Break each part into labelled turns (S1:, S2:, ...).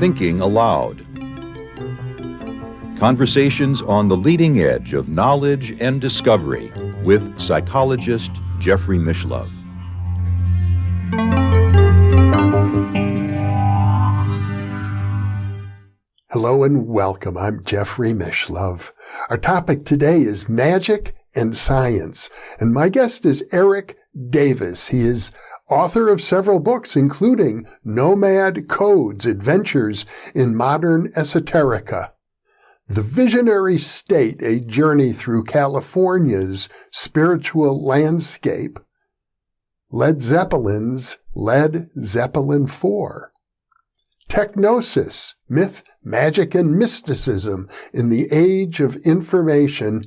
S1: Thinking Aloud. Conversations on the leading edge of knowledge and discovery with psychologist Jeffrey Mishlove.
S2: Hello and welcome. I'm Jeffrey Mishlove. Our topic today is magic and science, and my guest is Erik Davis. He is author of several books, including Nomad Codes, Adventures in Modern Esoterica, The Visionary State, A Journey Through California's Spiritual Landscape, Led Zeppelin's Led Zeppelin IV, TechGnosis, Myth, Magic, and Mysticism in the Age of Information,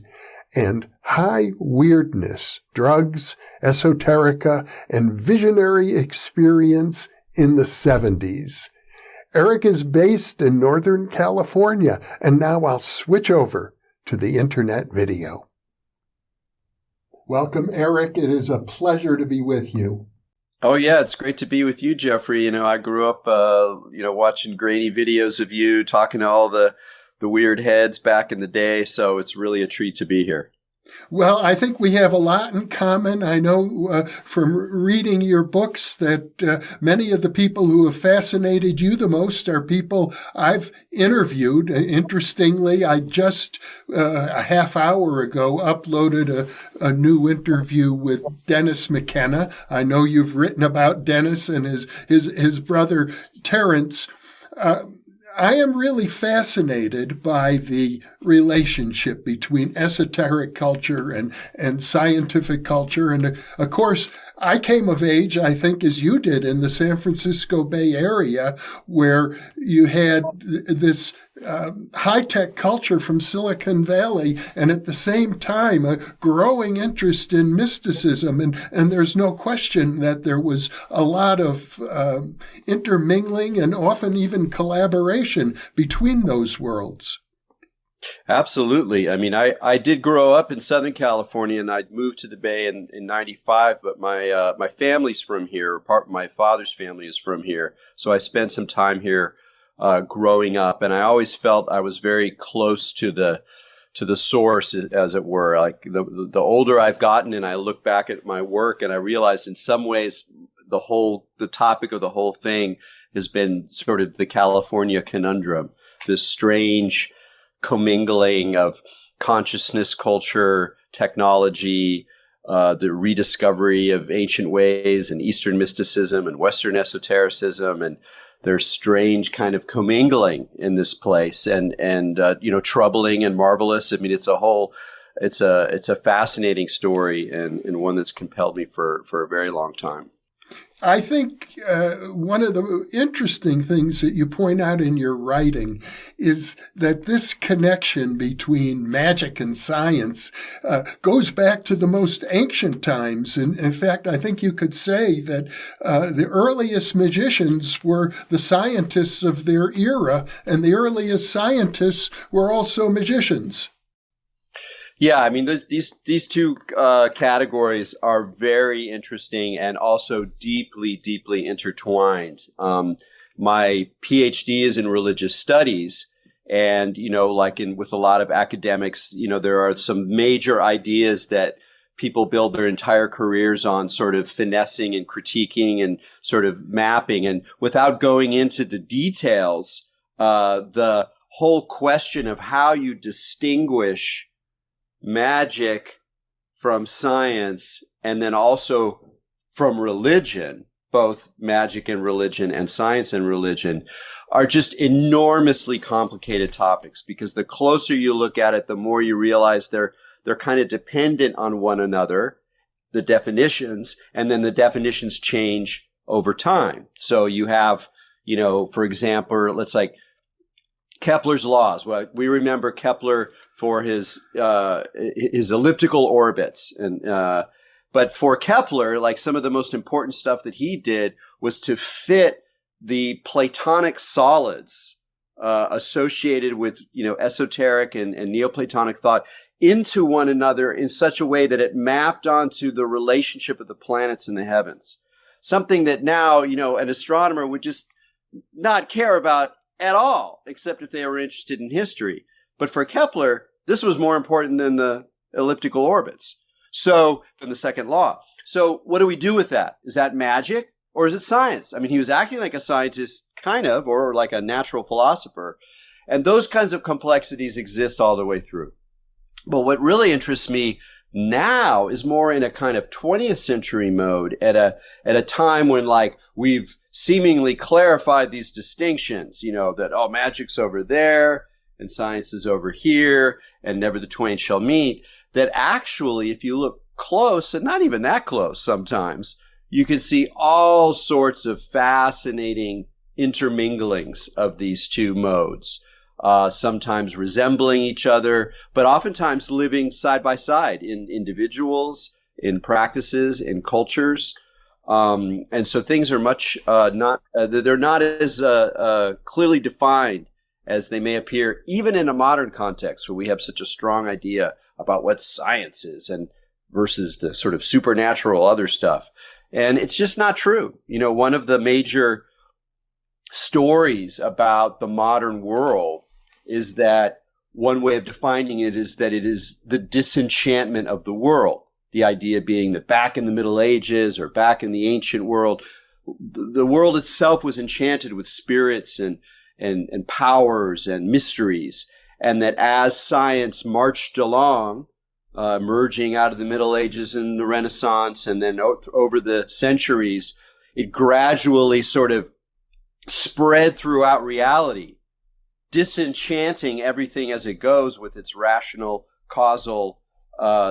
S2: and High Weirdness, Drugs, Esoterica, and Visionary Experience in the 70s. Erik is based in Northern California, and now I'll switch over to the internet video. Welcome, Erik. It is a pleasure to be with you.
S3: Oh, yeah, it's great to be with you, Jeffrey. I grew up, watching grainy videos of you, talking to all the weird heads back in the day. So it's really a treat to be here.
S2: Well, I think we have a lot in common. I know from reading your books that many of the people who have fascinated you the most are people I've interviewed. Interestingly, I just a half hour ago uploaded a new interview with Dennis McKenna. I know you've written about Dennis and his brother Terrence. I am really fascinated by the relationship between esoteric culture and scientific culture. And of course, I came of age, I think, as you did, in the San Francisco Bay Area, where you had this high-tech culture from Silicon Valley, and at the same time, a growing interest in mysticism. And there's no question that there was a lot of intermingling and often even collaboration between those worlds.
S3: Absolutely. I did grow up in Southern California, and I'd moved to the Bay in 95, but my family's from here. My father's family is from here. So I spent some time here growing up, and I always felt I was very close to the source, as it were. Like the older I've gotten, and I look back at my work, and I realize in some ways the topic of the whole thing has been sort of the California conundrum, this strange commingling of consciousness, culture, technology, the rediscovery of ancient ways and Eastern mysticism and Western esotericism, and there's strange kind of commingling in this place, and troubling and marvelous. It's a fascinating story, and one that's compelled me for a very long time.
S2: I think one of the interesting things that you point out in your writing is that this connection between magic and science goes back to the most ancient times. And in fact, I think you could say that the earliest magicians were the scientists of their era, and the earliest scientists were also magicians.
S3: Yeah, these two categories are very interesting and also deeply, deeply intertwined. My PhD is in religious studies, and with a lot of academics, there are some major ideas that people build their entire careers on, sort of finessing and critiquing and sort of mapping. And without going into the details, the whole question of how you distinguish magic from science, and then also from religion, both magic and religion and science and religion, are just enormously complicated topics, because the closer you look at it, the more you realize they're kind of dependent on one another, the definitions, and then the definitions change over time. So you have, for example, let's like Kepler's laws. Well, we remember Kepler for his elliptical orbits, but for Kepler, like some of the most important stuff that he did was to fit the Platonic solids associated with esoteric and Neoplatonic thought into one another in such a way that it mapped onto the relationship of the planets in the heavens. something that now, an astronomer would just not care about at all, except if they were interested in history. But for Kepler, this was more important than the elliptical orbits. So, than the second law. So what do we do with that? Is that magic or is it science? I mean, he was acting like a scientist, kind of, or like a natural philosopher. And those kinds of complexities exist all the way through. But what really interests me now is more in a kind of 20th century mode at a time when like we've seemingly clarified these distinctions, that, magic's over there and science is over here and never the twain shall meet. That actually, if you look close, and not even that close sometimes, you can see all sorts of fascinating interminglings of these two modes, sometimes resembling each other, but oftentimes living side by side in individuals, in practices, in cultures. And so things are much they're not as clearly defined as they may appear, even in a modern context where we have such a strong idea about what science is and versus the sort of supernatural other stuff. And it's just not true. One of the major stories about the modern world is that one way of defining it is that it is the disenchantment of the world. The idea being that back in the Middle Ages or back in the ancient world, the world itself was enchanted with spirits and powers and mysteries. And that as science marched along, emerging out of the Middle Ages and the Renaissance, and then over the centuries, it gradually sort of spread throughout reality, disenchanting everything as it goes with its rational, causal,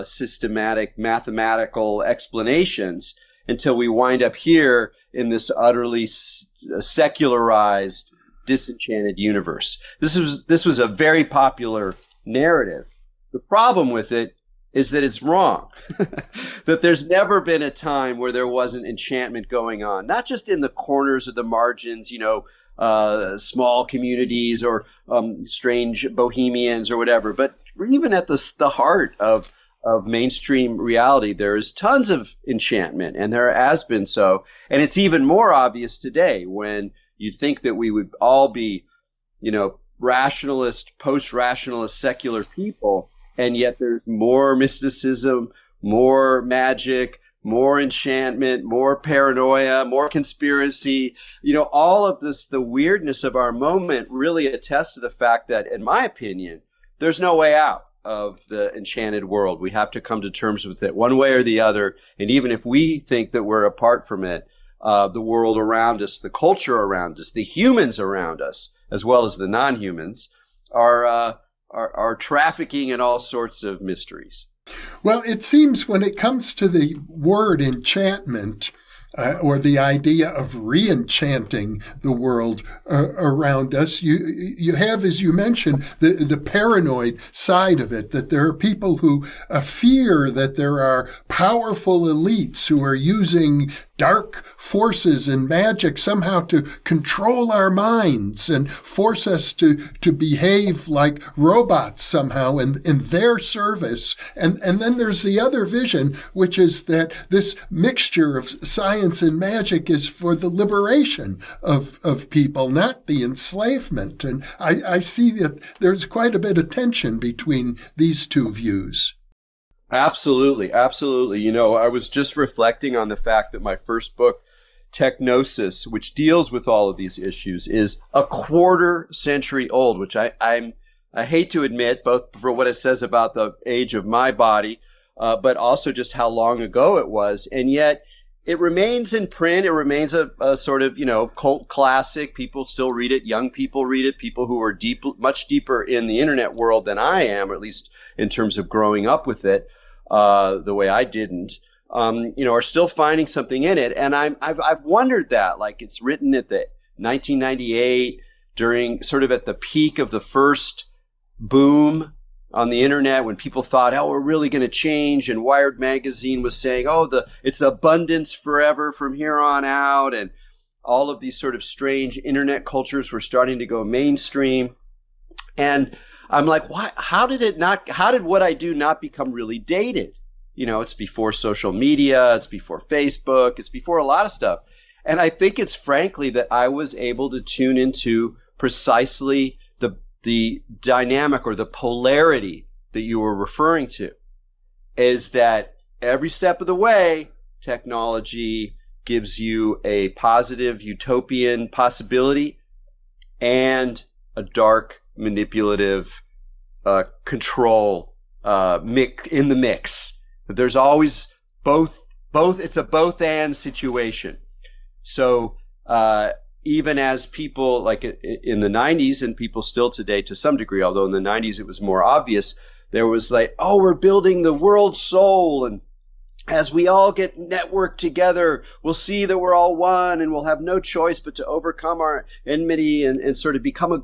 S3: systematic, mathematical explanations until we wind up here in this utterly secularized, disenchanted universe. This was a very popular narrative. The problem with it is that it's wrong. That there's never been a time where there wasn't enchantment going on, not just in the corners or the margins, small communities or strange bohemians or whatever, but even at the heart of mainstream reality, there's tons of enchantment, and there has been so. And it's even more obvious today when you'd think that we would all be, rationalist, post-rationalist, secular people, and yet there's more mysticism, more magic, more enchantment, more paranoia, more conspiracy. All of this, the weirdness of our moment really attests to the fact that, in my opinion, there's no way out of the enchanted world. We have to come to terms with it one way or the other. And even if we think that we're apart from it, the world around us, the culture around us, the humans around us, as well as the non-humans, are trafficking in all sorts of mysteries.
S2: Well, it seems when it comes to the word enchantment, or the idea of re-enchanting the world around us, you have, as you mentioned, the paranoid side of it, that there are people who fear that there are powerful elites who are using dark forces and magic somehow to control our minds and force us to behave like robots somehow in their service. And then there's the other vision, which is that this mixture of science and magic is for the liberation of people, not the enslavement. And I see that there's quite a bit of tension between these two views.
S3: Absolutely. Absolutely. I was just reflecting on the fact that my first book, TechGnosis, which deals with all of these issues, is a quarter century old, which I hate to admit, both for what it says about the age of my body, but also just how long ago it was. And yet it remains in print. It remains a sort of, cult classic. People still read it. Young people read it. People who are much deeper in the internet world than I am, or at least in terms of growing up with it, the way I didn't, are still finding something in it. And I've wondered that, like, it's written at the 1998 during sort of at the peak of the first boom on the internet, when people thought, we're really going to change. And Wired magazine was saying, it's abundance forever from here on out. And all of these sort of strange internet cultures were starting to go mainstream. And I'm like, why? How did what I do not become really dated? It's before social media, it's before Facebook, it's before a lot of stuff. And I think it's frankly that I was able to tune into precisely the dynamic or the polarity that you were referring to, is that every step of the way, technology gives you a positive utopian possibility and a dark manipulative control in the mix. There's always both. It's a both and situation. So even as people like in the 90s, and people still today to some degree, although in the 90s it was more obvious, there was like, oh, we're building the world soul, and as we all get networked together, we'll see that we're all one, and we'll have no choice but to overcome our enmity and sort of become a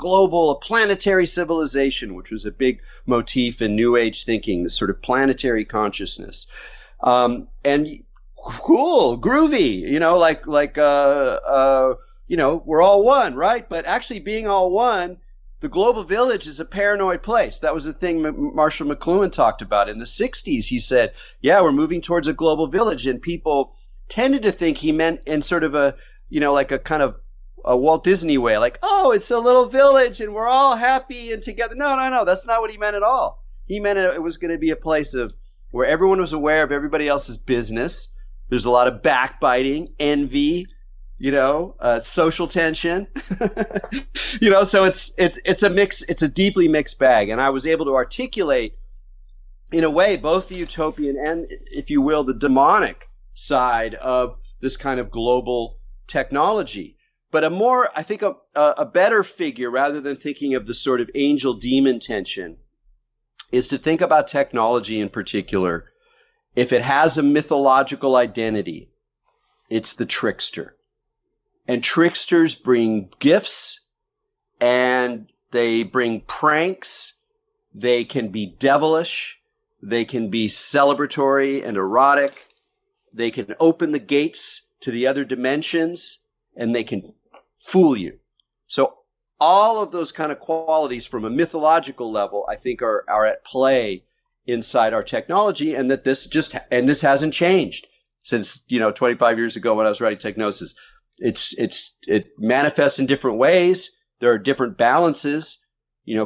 S3: planetary civilization, which was a big motif in New Age thinking, this sort of planetary consciousness. And cool, groovy, we're all one, right? But actually being all one, the global village is a paranoid place. That was the thing Marshall McLuhan talked about. In the 60s, he said, yeah, we're moving towards a global village. And people tended to think he meant in sort of a kind of a Walt Disney way, like, oh, it's a little village and we're all happy and together. No. That's not what he meant at all. He meant it was going to be a place where everyone was aware of everybody else's business. There's a lot of backbiting, envy, social tension, so it's a mix, it's a deeply mixed bag. And I was able to articulate in a way, both the utopian and, if you will, the demonic side of this kind of global technology. But I think a better figure, rather than thinking of the sort of angel demon tension, is to think about technology in particular. If it has a mythological identity, it's the trickster. And tricksters bring gifts, and they bring pranks. They can be devilish. They can be celebratory and erotic. They can open the gates to the other dimensions, and they can fool you. So all of those kind of qualities from a mythological level, I think, are at play inside our technology, and that this hasn't changed since 25 years ago when I was writing TechGnosis. It manifests in different ways. There are different balances.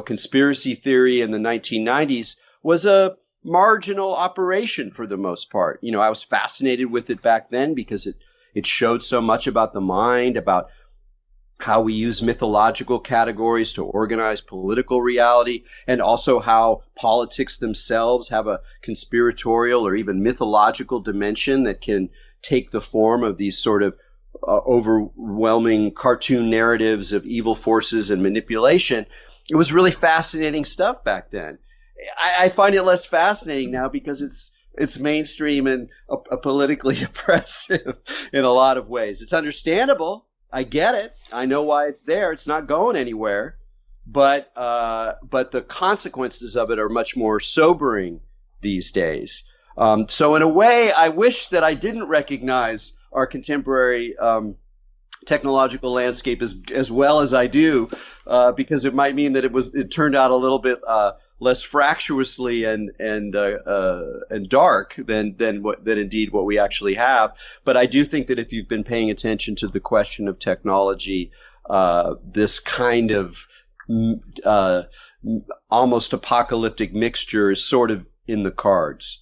S3: Conspiracy theory in the 1990s was a marginal operation for the most part. I was fascinated with it back then because it showed so much about the mind, about how we use mythological categories to organize political reality, and also how politics themselves have a conspiratorial or even mythological dimension that can take the form of these sort of overwhelming cartoon narratives of evil forces and manipulation. It was really fascinating stuff back then. I find it less fascinating now because it's mainstream and politically oppressive in a lot of ways. It's understandable. I get it. I know why it's there. It's not going anywhere. But the consequences of it are much more sobering these days. So in a way, I wish that I didn't recognize our contemporary technological landscape as well as I do, because it might mean that it turned out a little bit less fractiously and dark than indeed what we actually have. But I do think that if you've been paying attention to the question of technology, this kind of almost apocalyptic mixture is sort of in the cards.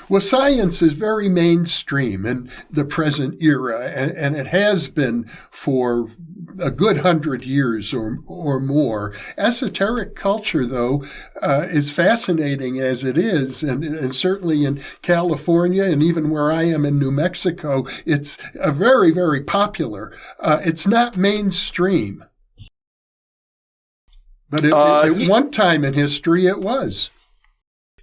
S2: Well, science is very mainstream in the present era, and it has been for a good 100 years or more. Esoteric culture, though, is fascinating as it is, and certainly in California and even where I am in New Mexico, it's very, very popular. It's not mainstream, but at one time in history it was.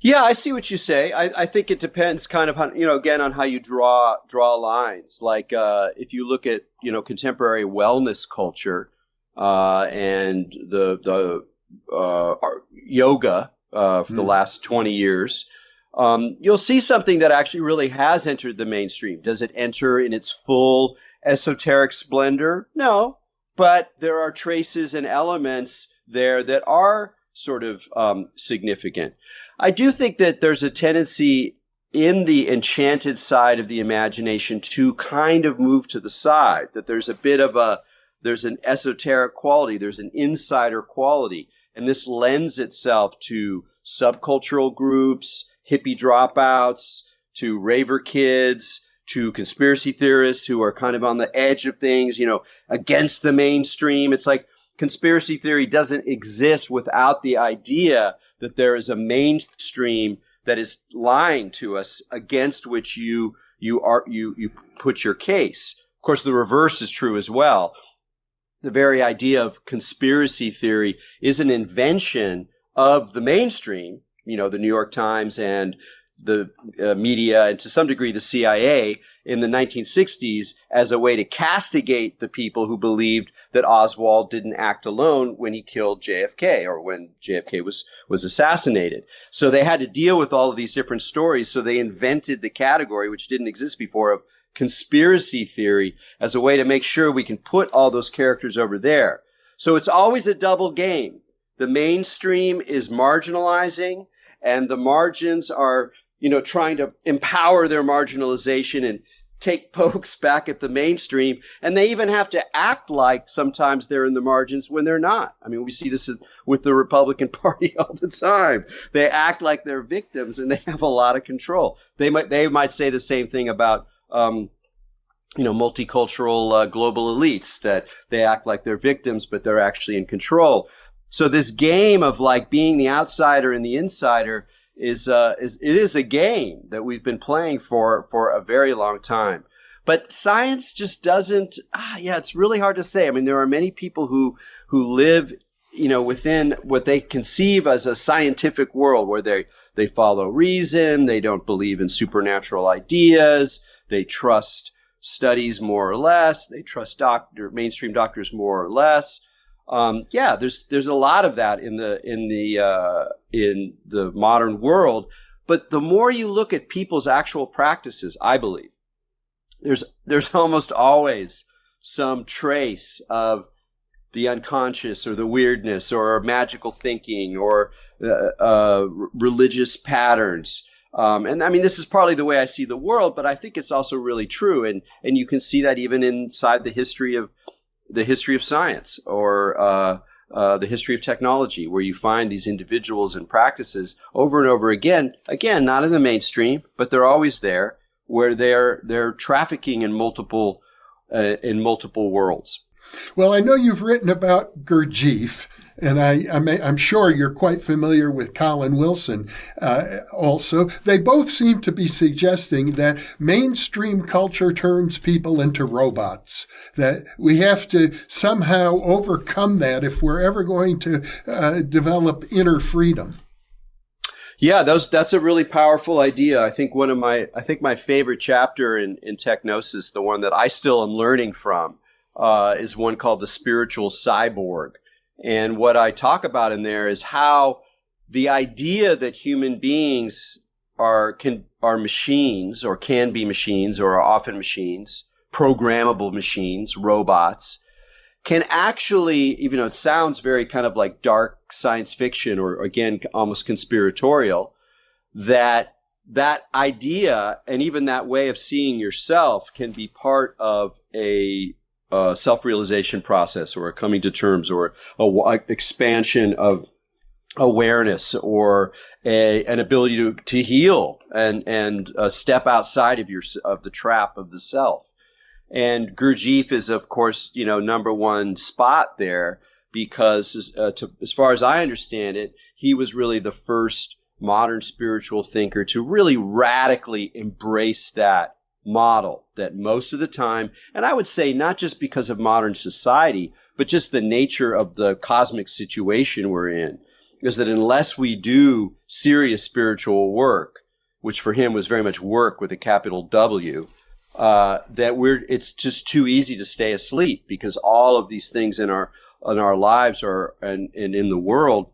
S3: Yeah, I see what you say. I think it depends kind of on, again, on how you draw lines. Like, if you look at, contemporary wellness culture, and the yoga, for the last 20 years, you'll see something that actually really has entered the mainstream. Does it enter in its full esoteric splendor? No, but there are traces and elements there that are sort of significant. I do think that there's a tendency in the enchanted side of the imagination to kind of move to the side, that there's a bit of there's an esoteric quality, there's an insider quality. And this lends itself to subcultural groups, hippie dropouts, to raver kids, to conspiracy theorists who are kind of on the edge of things, against the mainstream. It's like conspiracy theory doesn't exist without the idea that there is a mainstream that is lying to us, against which you put your case. Of course, the reverse is true as well. The very idea of conspiracy theory is an invention of the mainstream, the New York Times and the media, and to some degree the CIA in the 1960s, as a way to castigate the people who believed that Oswald didn't act alone when he killed JFK, or when JFK was assassinated. So they had to deal with all of these different stories. So they invented the category, which didn't exist before, of conspiracy theory, as a way to make sure we can put all those characters over there. So it's always a double game. The mainstream is marginalizing, and the margins are, trying to empower their marginalization and take pokes back at the mainstream. And they even have to act like sometimes they're in the margins when they're not. I mean, we see this with the Republican Party all the time. They act like they're victims, and they have a lot of control. They might say the same thing about multicultural global elites, that they act like they're victims, but they're actually in control. So this game of like being the outsider and the insider is a game that we've been playing for a very long time. But science just doesn't. It's really hard to say. I mean, there are many people who live, within what they conceive as a scientific world, where they follow reason, they don't believe in supernatural ideas, they trust studies more or less, they trust mainstream doctors more or less. There's a lot of that in the modern world. But the more you look at people's actual practices, I believe there's almost always some trace of the unconscious, or the weirdness, or magical thinking, or religious patterns. And I mean, this is partly the way I see the world, but I think it's also really true. And you can see that even inside the history of science, or the history of technology, where you find these individuals and practices over and over again, not in the mainstream, but they're always there, where they're trafficking in multiple worlds.
S2: Well, I know you've written about Gurdjieff, and I'm sure you're quite familiar with Colin Wilson also. They both seem to be suggesting that mainstream culture turns people into robots, that we have to somehow overcome that if we're ever going to develop inner freedom.
S3: Yeah, that's a really powerful idea. I think my favorite chapter in TechGnosis, the one that I still am learning from, is one called The Spiritual Cyborg. And what I talk about in there is how the idea that human beings are machines, or can be machines, or are often machines, programmable machines, robots, can actually, even though it sounds very kind of like dark science fiction, or again, almost conspiratorial, that idea and even that way of seeing yourself can be part of a self-realization process, or a coming to terms, or a expansion of awareness, or an ability to heal and step outside of the trap of the self. And Gurdjieff is, of course, number one spot there, because as far as I understand it, he was really the first modern spiritual thinker to really radically embrace that model, that most of the time, and I would say not just because of modern society, but just the nature of the cosmic situation we're in, is that unless we do serious spiritual work, which for him was very much work with a capital W, it's just too easy to stay asleep, because all of these things in our lives and in the world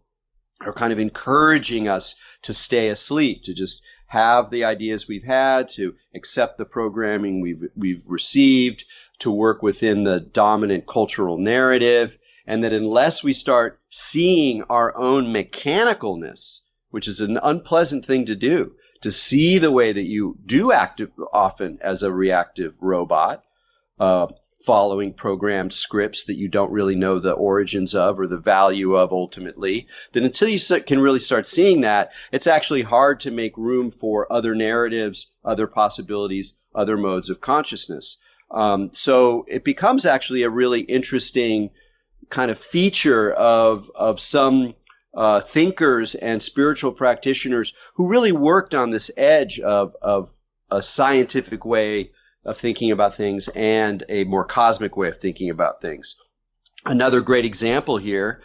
S3: are kind of encouraging us to stay asleep, to just have the ideas we've had, to accept the programming we've received, to work within the dominant cultural narrative, and that unless we start seeing our own mechanicalness, which is an unpleasant thing to do, to see the way that you do act often as a reactive robot, following programmed scripts that you don't really know the origins of or the value of ultimately, then until you can really start seeing that, it's actually hard to make room for other narratives, other possibilities, other modes of consciousness. So it becomes actually a really interesting kind of feature of some thinkers and spiritual practitioners who really worked on this edge of a scientific way of thinking about things and a more cosmic way of thinking about things. Another great example here,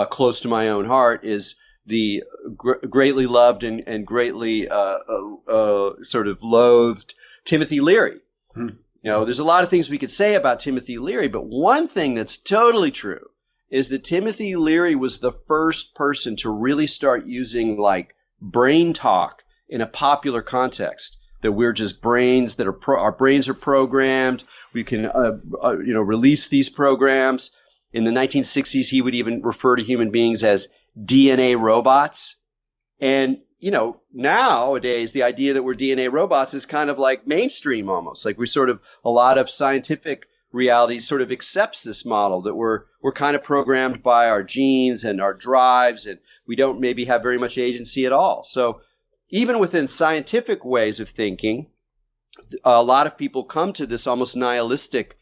S3: close to my own heart, is the greatly loved and greatly sort of loathed Timothy Leary. You know, there's a lot of things we could say about Timothy Leary, but one thing that's totally true is that Timothy Leary was the first person to really start using like brain talk in a popular context. That we're just brains that are our brains are programmed. We can release these programs. In the 1960s, he would even refer to human beings as DNA robots. And nowadays the idea that we're DNA robots is kind of like mainstream almost. Like a lot of scientific reality sort of accepts this model that we're kind of programmed by our genes and our drives, and we don't maybe have very much agency at all. So even within scientific ways of thinking, a lot of people come to this almost nihilistic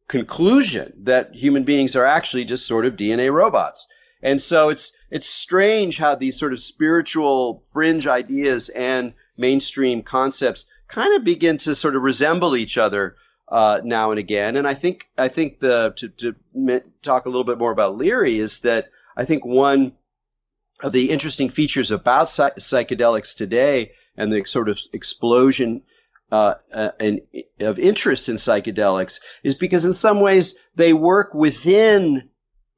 S3: conclusion that human beings are actually just sort of DNA robots. And so it's strange how these sort of spiritual fringe ideas and mainstream concepts kind of begin to sort of resemble each other now and again. And I think to talk a little bit more about Leary is that I think one of the interesting features about psychedelics today and the sort of explosion of interest in psychedelics is because in some ways they work within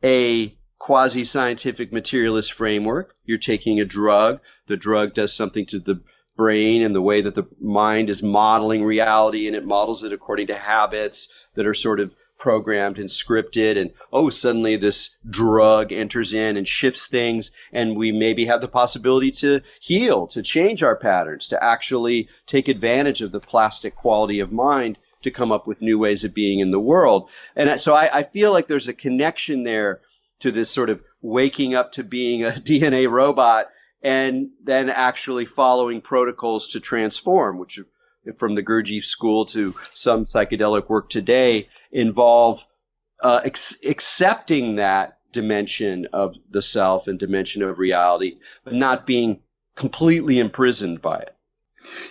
S3: a quasi-scientific materialist framework. You're taking a drug. The drug does something to the brain and the way that the mind is modeling reality, and it models it according to habits that are sort of programmed and scripted, and suddenly this drug enters in and shifts things, and we maybe have the possibility to heal, to change our patterns, to actually take advantage of the plastic quality of mind to come up with new ways of being in the world. And so I feel like there's a connection there to this sort of waking up to being a DNA robot and then actually following protocols to transform, which from the Gurdjieff school to some psychedelic work today involve accepting that dimension of the self and dimension of reality, but not being completely imprisoned by it.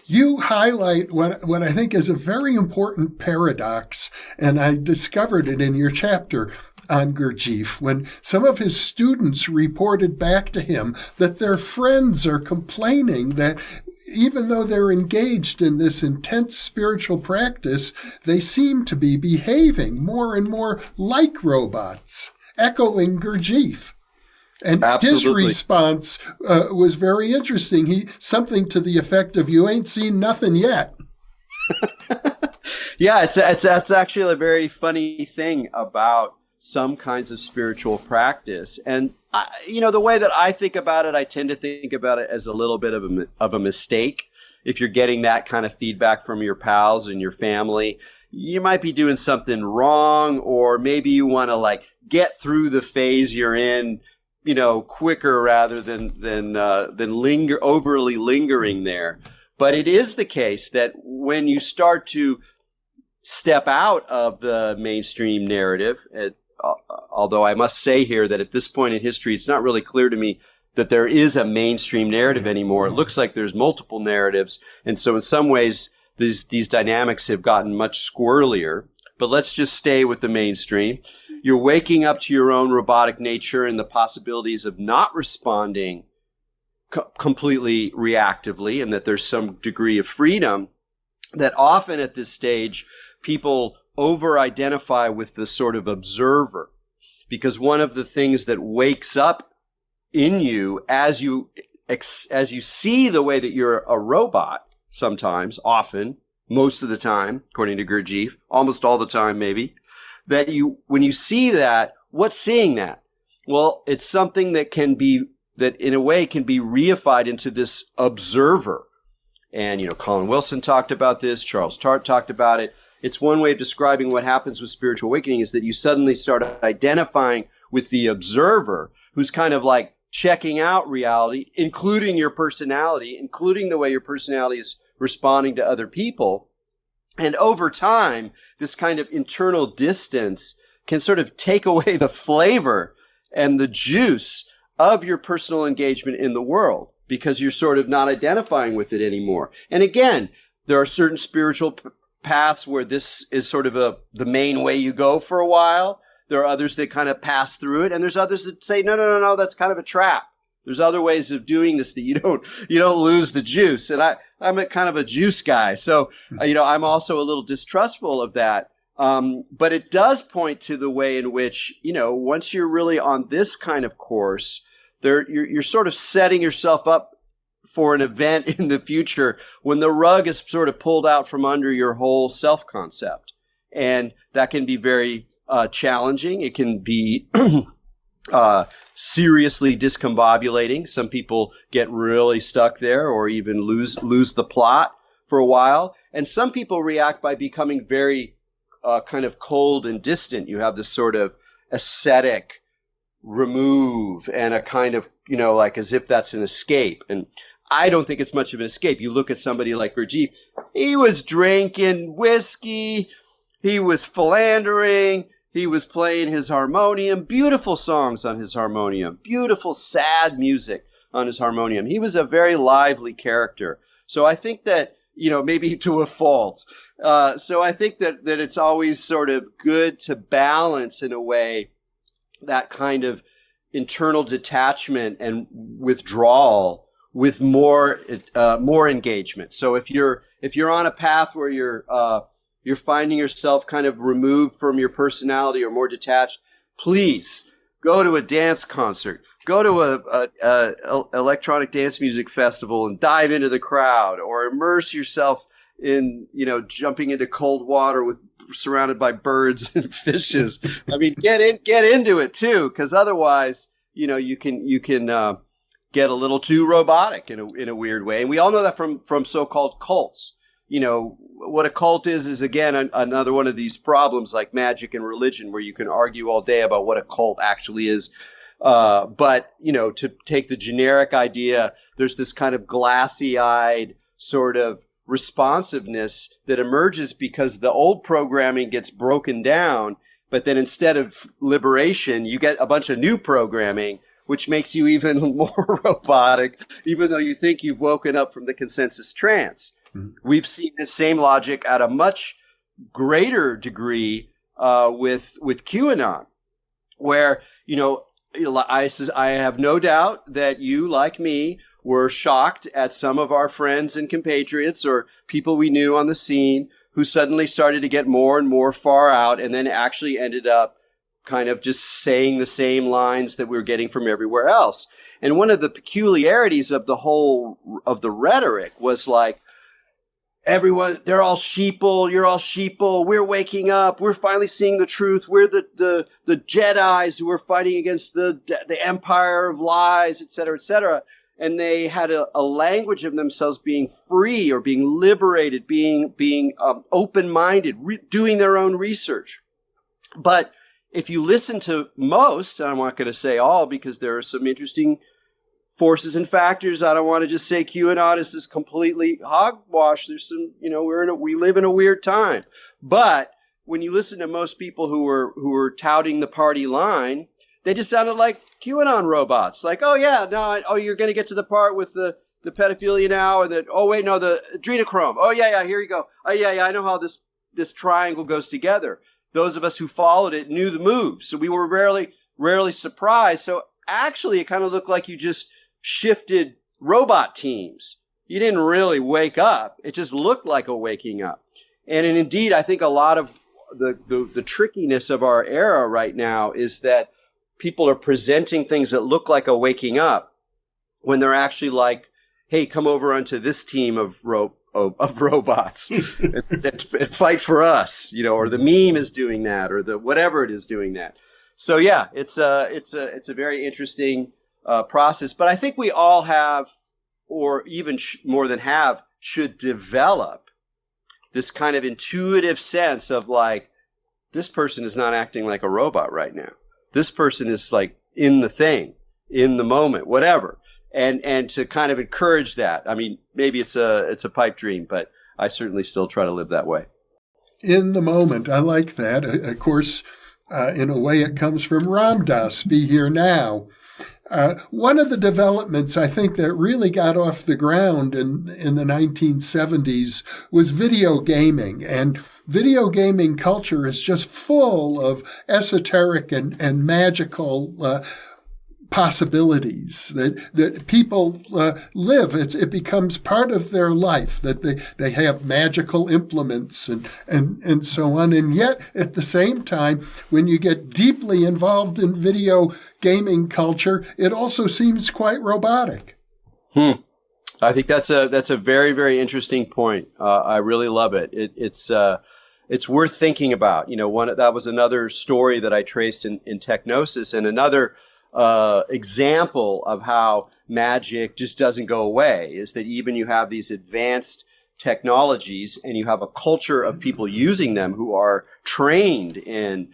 S2: You highlight what I think is a very important paradox, and I discovered it in your chapter on Gurdjieff, when some of his students reported back to him that their friends are complaining that even though they're engaged in this intense spiritual practice, they seem to be behaving more and more like robots, echoing Gurdjieff. And
S3: Absolutely.
S2: His response was very interesting. Something to the effect of, "You ain't seen nothing yet."
S3: Yeah, it's actually a very funny thing about some kinds of spiritual practice. And, the way that I think about it, I tend to think about it as a little bit of a mistake. If you're getting that kind of feedback from your pals and your family, you might be doing something wrong, or maybe you want to get through the phase you're in, quicker rather than overly lingering there. But it is the case that when you start to step out of the mainstream narrative, although I must say here that at this point in history, it's not really clear to me that there is a mainstream narrative anymore. It looks like there's multiple narratives. And so in some ways, these dynamics have gotten much squirrelier. But let's just stay with the mainstream. You're waking up to your own robotic nature and the possibilities of not responding completely reactively, and that there's some degree of freedom that often at this stage people over-identify with the sort of observer. Because one of the things that wakes up in you as you see the way that you're a robot, sometimes, often, most of the time, according to Gurdjieff, almost all the time maybe, that when you see that, what's seeing that? Well, it's something that in a way can be reified into this observer. And, Colin Wilson talked about this. Charles Tart talked about it. It's one way of describing what happens with spiritual awakening is that you suddenly start identifying with the observer who's kind of like checking out reality, including your personality, including the way your personality is responding to other people. And over time, this kind of internal distance can sort of take away the flavor and the juice of your personal engagement in the world because you're sort of not identifying with it anymore. And again, there are certain spiritual paths where this is sort of the main way you go for a while. There are others that kind of pass through it, and there's others that say, no, that's kind of a trap. There's other ways of doing this that you don't lose the juice. And I'm a kind of a juice guy. So, I'm also a little distrustful of that. But it does point to the way in which, once you're really on this kind of course, you're sort of setting yourself up for an event in the future when the rug is sort of pulled out from under your whole self-concept. And that can be very challenging. It can be seriously discombobulating. Some people get really stuck there or even lose the plot for a while. And some people react by becoming very kind of cold and distant. You have this sort of ascetic remove and a kind of, like as if that's an escape. And I don't think it's much of an escape. You look at somebody like Gurdjieff, he was drinking whiskey, he was philandering, he was playing his harmonium, beautiful songs on his harmonium, beautiful sad music on his harmonium. He was a very lively character. So I think that, maybe to a fault. So I think that it's always sort of good to balance in a way that kind of internal detachment and withdrawal with more engagement. So if you're on a path where you're finding yourself kind of removed from your personality or more detached, please go to a dance concert, go to a electronic dance music festival and dive into the crowd, or immerse yourself in, jumping into cold water surrounded by birds and fishes. I mean, get into it too, because otherwise, you can get a little too robotic in a weird way. And we all know that from so-called cults. What a cult is again another one of these problems like magic and religion, where you can argue all day about what a cult actually is. But to take the generic idea, there's this kind of glassy-eyed sort of responsiveness that emerges because the old programming gets broken down, but then instead of liberation, you get a bunch of new programming, which makes you even more robotic, even though you think you've woken up from the consensus trance. Mm-hmm. We've seen the same logic at a much greater degree with QAnon, where, I have no doubt that you, like me, were shocked at some of our friends and compatriots or people we knew on the scene who suddenly started to get more and more far out and then actually ended up kind of just saying the same lines that we were getting from everywhere else. And one of the peculiarities of the rhetoric was like, everyone, they're all sheeple, you're all sheeple, we're waking up, we're finally seeing the truth, we're the Jedis who are fighting against the empire of lies, et cetera, et cetera. And they had a language of themselves being free or being liberated, being open-minded, doing their own research. But if you listen to most, I'm not going to say all because there are some interesting forces and factors. I don't want to just say QAnon is this completely hogwash. There's some, we live in a weird time. But when you listen to most people who were touting the party line, they just sounded like QAnon robots. Like, oh yeah, no, you're going to get to the part with the pedophilia now, and then, oh wait, no, the adrenochrome. Oh yeah, here you go. Oh yeah, I know how this triangle goes together. Those of us who followed it knew the moves, so we were rarely surprised. So actually, it kind of looked like you just shifted robot teams. You didn't really wake up. It just looked like a waking up. And indeed, I think a lot of the trickiness of our era right now is that people are presenting things that look like a waking up when they're actually like, hey, come over onto this team of robots and fight for us, or the meme is doing that, or the whatever it is doing that. So yeah, it's a very interesting process. But I think we all have, or even more than have, should develop this kind of intuitive sense of like, this person is not acting like a robot right now. This person is like in the thing, in the moment, whatever. And to kind of encourage that. I mean, maybe it's a pipe dream, but I certainly still try to live that way.
S2: In the moment. I like that. Of course, in a way, it comes from Ram Dass, be here now. One of the developments I think that really got off the ground in the 1970s was video gaming. And video gaming culture is just full of esoteric and magical possibilities that people live. It becomes part of their life, that they have magical implements and so on. And yet, at the same time, when you get deeply involved in video gaming culture, it also seems quite robotic.
S3: I think that's a very, very interesting point. I really love it. It's worth thinking about. You know, that was another story that I traced in TechGnosis, and another example of how magic just doesn't go away is that even you have these advanced technologies and you have a culture of people using them who are trained in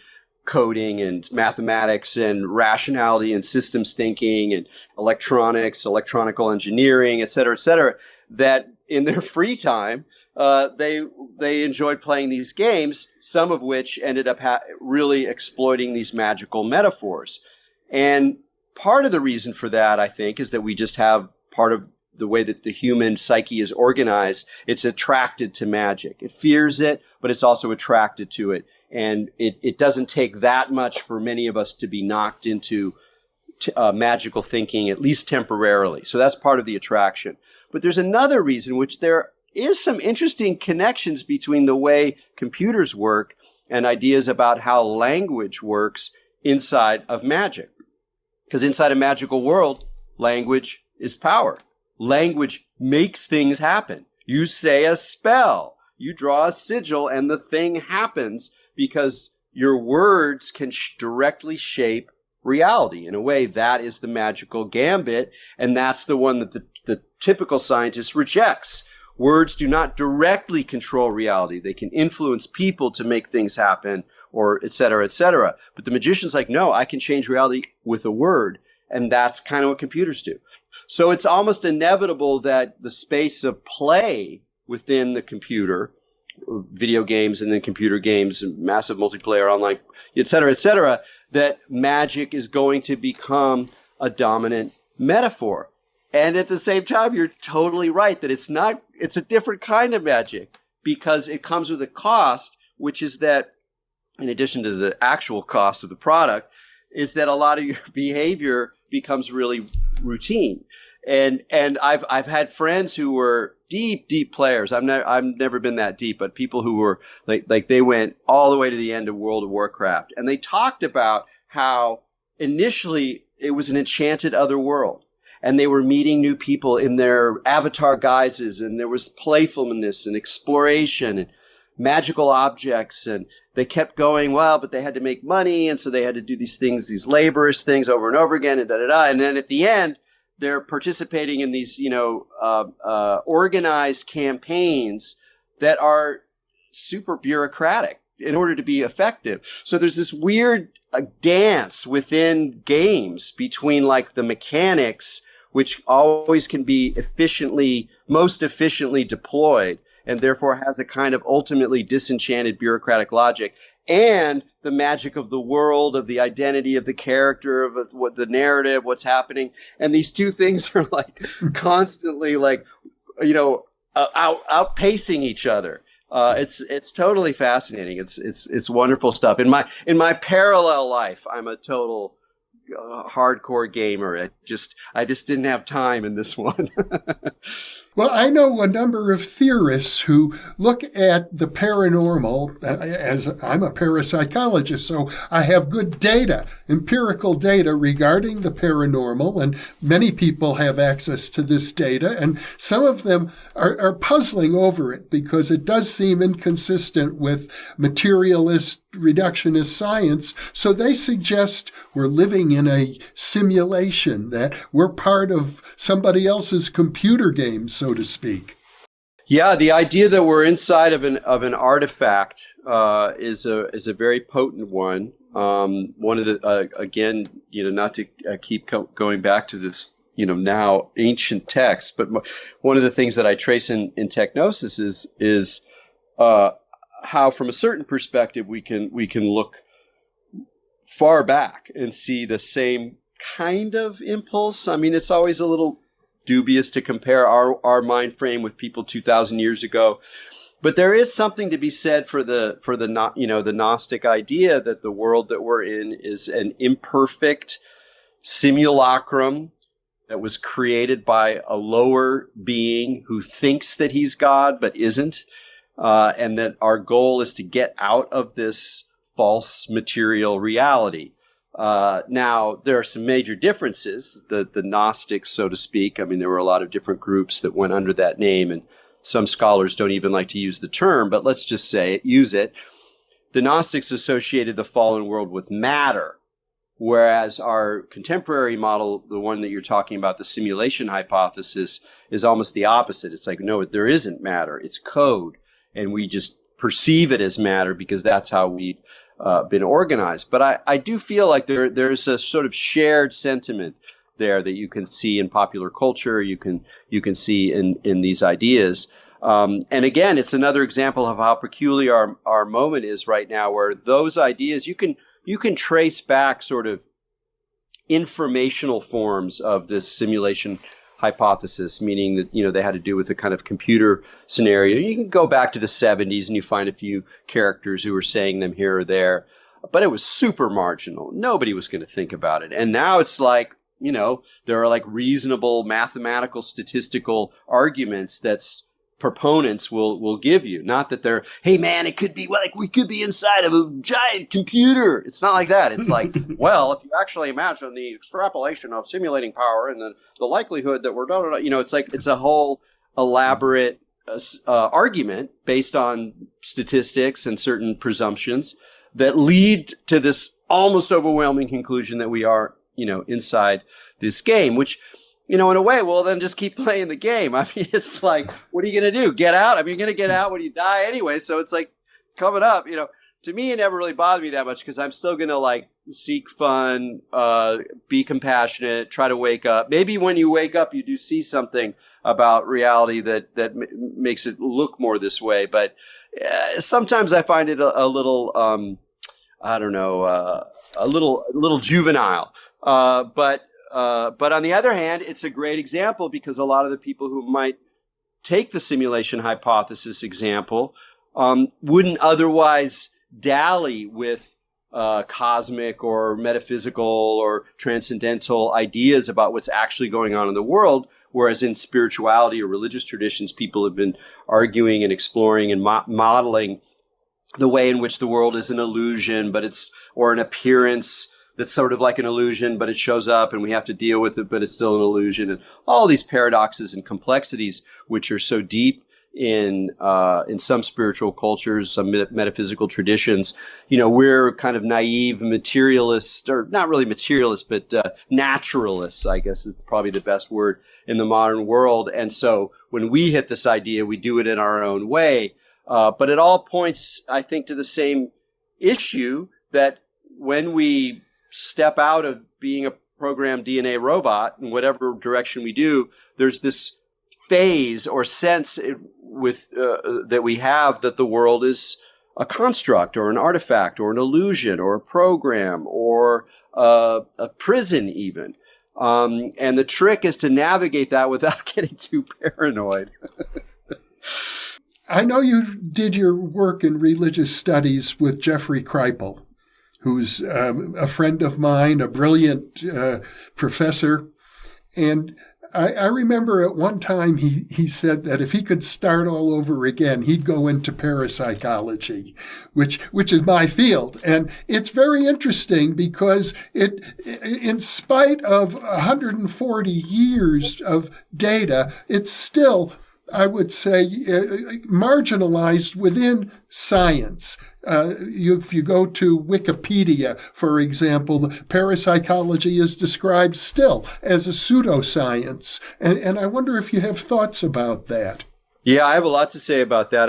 S3: coding and mathematics and rationality and systems thinking and electronics, electronical engineering, et cetera, that in their free time, they enjoyed playing these games, some of which ended up really exploiting these magical metaphors. And part of the reason for that, I think, is that we just have part of the way that the human psyche is organized. It's attracted to magic. It fears it, but it's also attracted to it. And it doesn't take that much for many of us to be knocked into magical thinking, at least temporarily. So that's part of the attraction. But there's another reason, which there is some interesting connections between the way computers work and ideas about how language works inside of magic. Because inside a magical world, language is power. Language makes things happen. You say a spell, you draw a sigil, and the thing happens because your words can directly shape reality. In a way, that is the magical gambit, and that's the one that the typical scientist rejects. Words do not directly control reality. They can influence people to make things happen, or et cetera, et cetera. But the magician's like, no, I can change reality with a word. And that's kind of what computers do. So it's almost inevitable that the space of play within the computer, video games and then computer games, massive multiplayer online, et cetera, that magic is going to become a dominant metaphor. And at the same time, you're totally right that it's a different kind of magic because it comes with a cost, which is that in addition to the actual cost of the product, is that a lot of your behavior becomes really routine. And I've had friends who were deep players. I've never been that deep, but people who were like they went all the way to the end of World of Warcraft, and they talked about how initially it was an enchanted other world. And they were meeting new people in their avatar guises, and there was playfulness and exploration and magical objects, and they kept going, well, but they had to make money, and so they had to do these things, these laborious things over and over again, and And then at the end, they're participating in these, organized campaigns that are super bureaucratic in order to be effective. So there's this weird dance within games between like the mechanics, which always can be most efficiently deployed, and therefore has a kind of ultimately disenchanted bureaucratic logic, and the magic of the world, of the identity of the character, of what the narrative, what's happening. And these two things are like constantly outpacing each other. It's totally fascinating. It's wonderful stuff. In my parallel life, I'm a total hardcore gamer. I just didn't have time in this one.
S2: Well, I know a number of theorists who look at the paranormal, as I'm a parapsychologist, so I have good data, empirical data regarding the paranormal, and many people have access to this data, and some of them are puzzling over it because it does seem inconsistent with materialist, reductionist science. So they suggest we're living in a simulation, that we're part of somebody else's computer game, so to speak.
S3: Yeah, the idea that we're inside of an artifact is a very potent one. One of the again, not to keep going back to this, now ancient text, but one of the things that I trace in TechGnosis is how, from a certain perspective, we can look far back and see the same kind of impulse. I mean, it's always a little dubious to compare our mind frame with people 2,000 years ago, but there is something to be said for the the Gnostic idea that the world that we're in is an imperfect simulacrum that was created by a lower being who thinks that he's God but isn't, and that our goal is to get out of this false material reality. Now, there are some major differences. The Gnostics, so to speak, I mean, there were a lot of different groups that went under that name, and some scholars don't even like to use the term, but let's just say it, use it. The Gnostics associated the fallen world with matter, whereas our contemporary model, the one that you're talking about, the simulation hypothesis, is almost the opposite. It's like, no, there isn't matter. It's code, and we just perceive it as matter because that's how we've been organized. But I do feel like there's a sort of shared sentiment there that you can see in popular culture, you can see in these ideas. And again, it's another example of how peculiar our moment is right now, where those ideas, you can trace back sort of informational forms of this simulation hypothesis, meaning that, they had to do with a kind of computer scenario. You can go back to the 70s and you find a few characters who were saying them here or there, but it was super marginal. Nobody was going to think about it. And now it's like, there are like reasonable mathematical statistical arguments that's proponents will give you. Not that they're, hey man, it could be like we could be inside of a giant computer. It's not like that. It's like, well, if you actually imagine the extrapolation of simulating power and the likelihood that we're it's like it's a whole elaborate argument based on statistics and certain presumptions that lead to this almost overwhelming conclusion that we are, inside this game, which, in a way, well, then just keep playing the game. I mean, it's like, what are you going to do? Get out? I mean, you're going to get out when you die anyway. So it's like coming up, to me, it never really bothered me that much because I'm still going to like seek fun, be compassionate, try to wake up. Maybe when you wake up, you do see something about reality that makes it look more this way. But sometimes I find it a little, I don't know, a little juvenile. But on the other hand, it's a great example because a lot of the people who might take the simulation hypothesis example wouldn't otherwise dally with cosmic or metaphysical or transcendental ideas about what's actually going on in the world, whereas in spirituality or religious traditions, people have been arguing and exploring and modeling the way in which the world is an illusion, or an appearance that's sort of like an illusion, but it shows up and we have to deal with it, but it's still an illusion. And all these paradoxes and complexities, which are so deep in some spiritual cultures, some metaphysical traditions. We're kind of naive materialists, or not really materialists, but naturalists, I guess is probably the best word in the modern world. And so when we hit this idea, we do it in our own way. But it all points, I think, to the same issue that when we step out of being a programmed DNA robot in whatever direction we do, there's this phase or sense that we have that the world is a construct or an artifact or an illusion or a program or a prison even. And the trick is to navigate that without getting too paranoid.
S2: I know you did your work in religious studies with Jeffrey Kripal, who's a friend of mine, a brilliant professor. And I remember at one time he said that if he could start all over again, he'd go into parapsychology, which is my field. And it's very interesting because in spite of 140 years of data, it's still, I would say, marginalized within science. If you go to Wikipedia, for example, parapsychology is described still as a pseudoscience. And I wonder if you have thoughts about that.
S3: Yeah, I have a lot to say about that.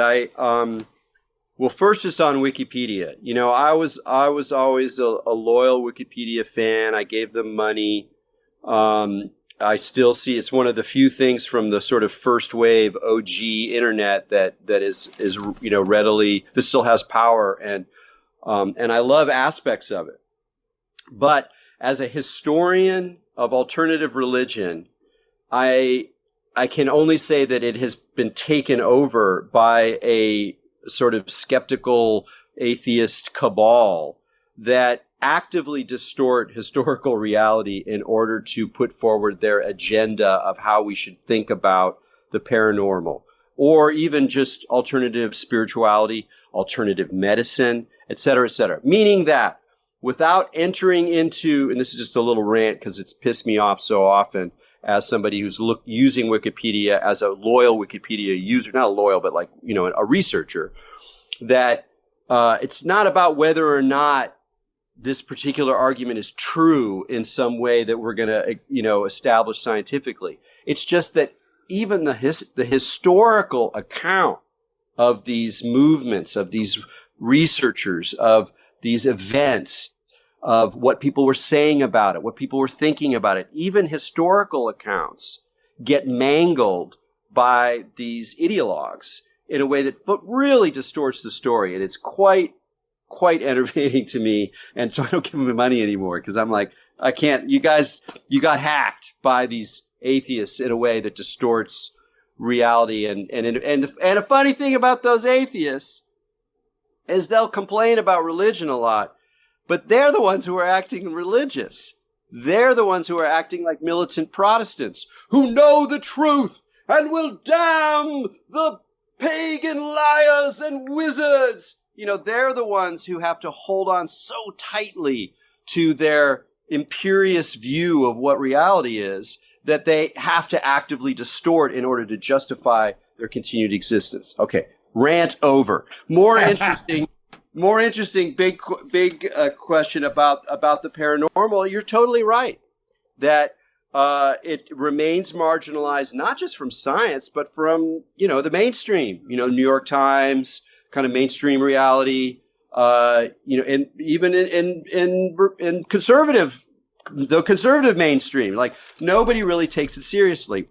S3: Well, first, just on Wikipedia. I was always a loyal Wikipedia fan. I gave them money. I still see it's one of the few things from the sort of first wave OG internet that is readily, this still has power, and I love aspects of it. But as a historian of alternative religion, I can only say that it has been taken over by a sort of skeptical atheist cabal that actively distort historical reality in order to put forward their agenda of how we should think about the paranormal, or even just alternative spirituality, alternative medicine, et cetera, meaning that without entering into, and this is just a little rant because it's pissed me off so often as somebody who's using Wikipedia as a loyal Wikipedia user, not loyal, but like, a researcher, that it's not about whether or not this particular argument is true in some way that we're going to, establish scientifically. It's just that even the historical account of these movements, of these researchers, of these events, of what people were saying about it, what people were thinking about it, even historical accounts get mangled by these ideologues in a way that really distorts the story. And it's quite enervating to me. And so I don't give them money anymore because I'm like, I can't, you guys, you got hacked by these atheists in a way that distorts reality. And a funny thing about those atheists is they'll complain about religion a lot, but they're the ones who are acting religious. They're the ones who are acting like militant Protestants who know the truth and will damn the pagan liars and wizards. They're the ones who have to hold on so tightly to their imperious view of what reality is that they have to actively distort in order to justify their continued existence. Okay, rant over. More interesting, big question about the paranormal. You're totally right that it remains marginalized, not just from science, but from, the mainstream, New York Times, kind of mainstream reality, and even in the conservative mainstream, like nobody really takes it seriously.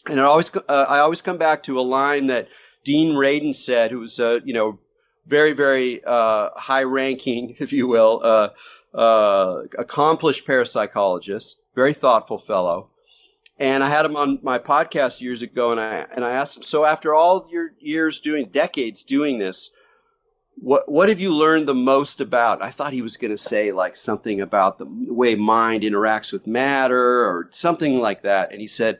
S3: And I always come back to a line that Dean Radin said, who's very, very high ranking, if you will, accomplished parapsychologist, very thoughtful fellow. And I had him on my podcast years ago, and I asked him, so after all your decades doing this, what have you learned the most about? I thought he was going to say like something about the way mind interacts with matter or something like that. And he said,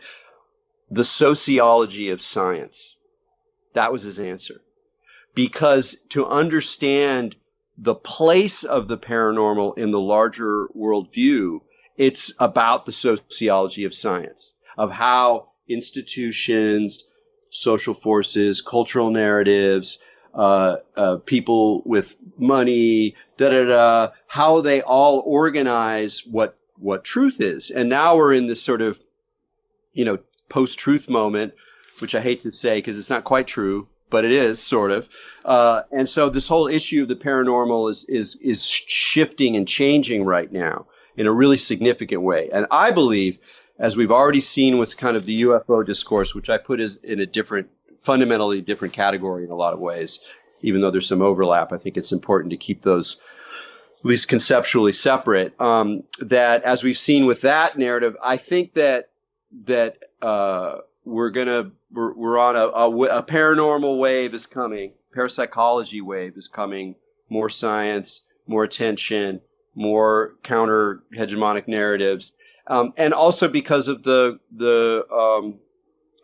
S3: the sociology of science. That was his answer. Because to understand the place of the paranormal in the larger worldview, it's about the sociology of science, of how institutions, social forces, cultural narratives, people with money, how they all organize what truth is. And now we're in this sort of, post-truth moment, which I hate to say because it's not quite true, but it is sort of. And so this whole issue of the paranormal is shifting and changing right now in a really significant way. And I believe, as we've already seen with kind of the UFO discourse, which I put as in a fundamentally different category in a lot of ways, even though there's some overlap, I think it's important to keep those at least conceptually separate. That as we've seen with that narrative, I think that we're on a paranormal wave is coming, parapsychology wave is coming, more science, more attention, more counter hegemonic narratives, and also because of the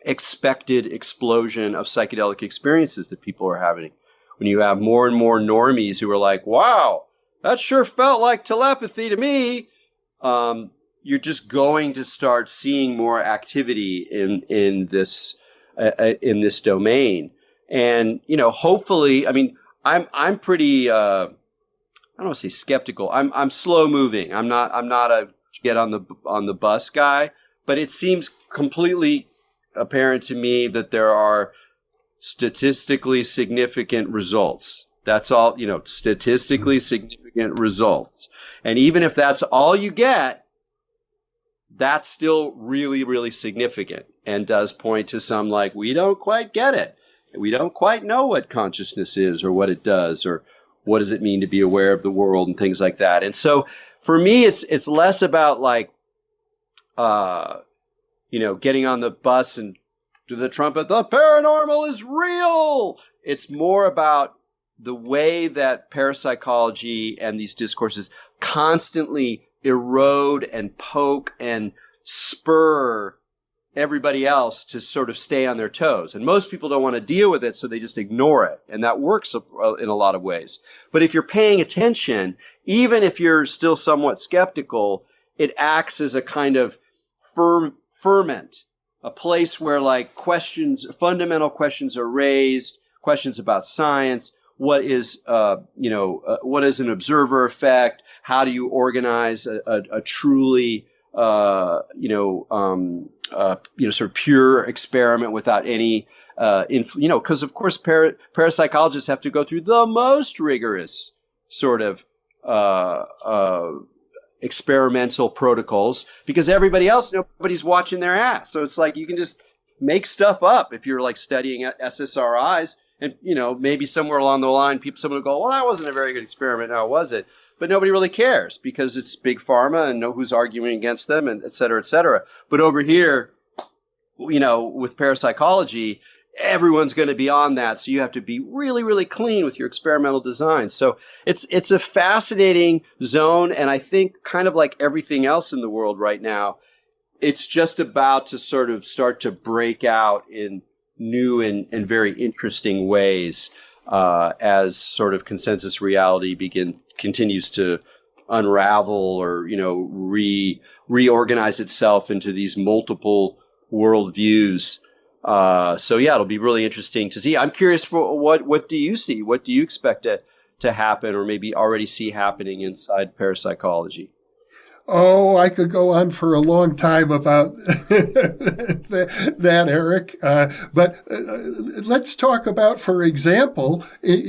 S3: expected explosion of psychedelic experiences that people are having. When you have more and more normies who are like, "Wow, that sure felt like telepathy to me," you're just going to start seeing more activity in this domain. And hopefully, I mean, I'm pretty. I don't want to say skeptical. I'm slow moving. I'm not a get on the bus guy, but it seems completely apparent to me that there are statistically significant results. That's all, statistically significant results. And even if that's all you get, that's still really, really significant and does point to some like, we don't quite get it. We don't quite know what consciousness is or what it does or what does it mean to be aware of the world and things like that. And so for me, it's less about like, getting on the bus and to the trumpet, the paranormal is real. It's more about the way that parapsychology and these discourses constantly erode and poke and spur everybody else to sort of stay on their toes. And most people don't want to deal with it, so they just ignore it. And that works in a lot of ways. But if you're paying attention, even if you're still somewhat skeptical, it acts as a kind of ferment, a place where like fundamental questions are raised, questions about science. What is an observer effect? How do you organize a truly, sort of pure experiment without any, because of course parapsychologists have to go through the most rigorous sort of, experimental protocols because nobody's watching their ass. So it's like you can just make stuff up if you're like studying SSRIs. And, maybe somewhere along the line, someone will go, well, that wasn't a very good experiment. Now, was it? But nobody really cares because it's big pharma and know who's arguing against them and et cetera, et cetera. But over here, with parapsychology, everyone's going to be on that. So you have to be really, really clean with your experimental design. So it's a fascinating zone. And I think kind of like everything else in the world right now, it's just about to sort of start to break out in new and very interesting ways as sort of consensus reality continues to unravel or reorganize itself into these multiple worldviews. So yeah, it'll be really interesting to see. I'm curious for what do you see? What do you expect to happen or maybe already see happening inside parapsychology?
S2: Oh, I could go on for a long time about that, Erik. But let's talk about, for example,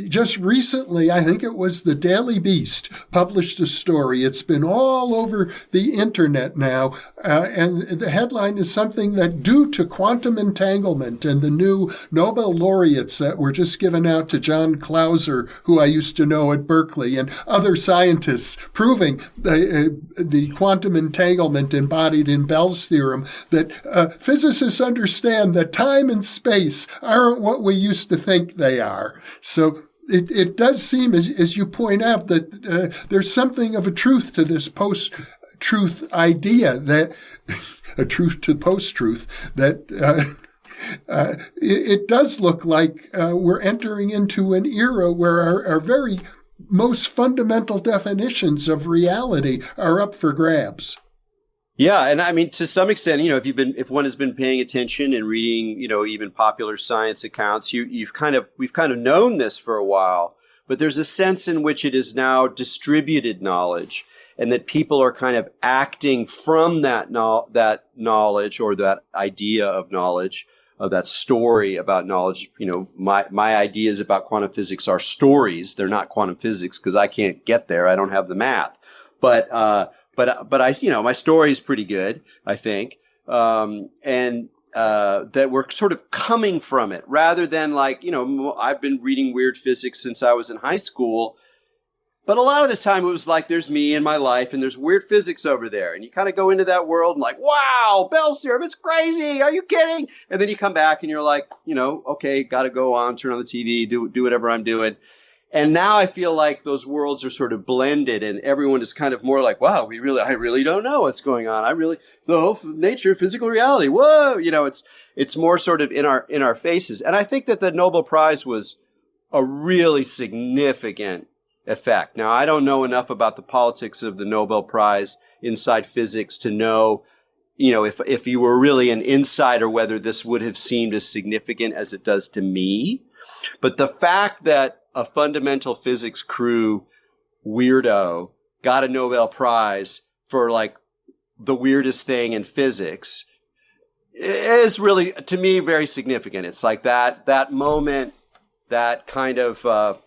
S2: just recently, I think it was the Daily Beast published a story. It's been all over the internet now. And the headline is something that due to quantum entanglement and the new Nobel laureates that were just given out to John Clauser, who I used to know at Berkeley, and other scientists proving the quantum entanglement embodied in Bell's theorem, that physicists understand that time and space aren't what we used to think they are. So it does seem, as you point out, that there's something of a truth to this post-truth idea, that a truth to post-truth, that it does look like we're entering into an era where our very most fundamental definitions of reality are up for grabs.
S3: Yeah, and I mean, to some extent, if one has been paying attention and reading, even popular science accounts, we've kind of known this for a while, but there's a sense in which it is now distributed knowledge, and that people are kind of acting from that knowledge or that idea of knowledge, of that story about knowledge. My ideas about quantum physics are stories. They're not quantum physics because I can't get there. I don't have the math. But I, my story is pretty good, I think. And that we're sort of coming from it rather than like, I've been reading weird physics since I was in high school. But a lot of the time it was like, there's me and my life and there's weird physics over there. And you kind of go into that world and like, wow, Bell's theorem, it's crazy. Are you kidding? And then you come back and you're like, okay, got to go on, turn on the TV, do whatever I'm doing. And now I feel like those worlds are sort of blended and everyone is kind of more like, wow, I really don't know what's going on. The whole nature of physical reality. Whoa. It's more sort of in our faces. And I think that the Nobel Prize was a really significant effect. Now, I don't know enough about the politics of the Nobel Prize inside physics to know, if you were really an insider, whether this would have seemed as significant as it does to me. But the fact that a fundamental physics crew weirdo got a Nobel Prize for like the weirdest thing in physics is really, to me, very significant. It's like that moment, that kind of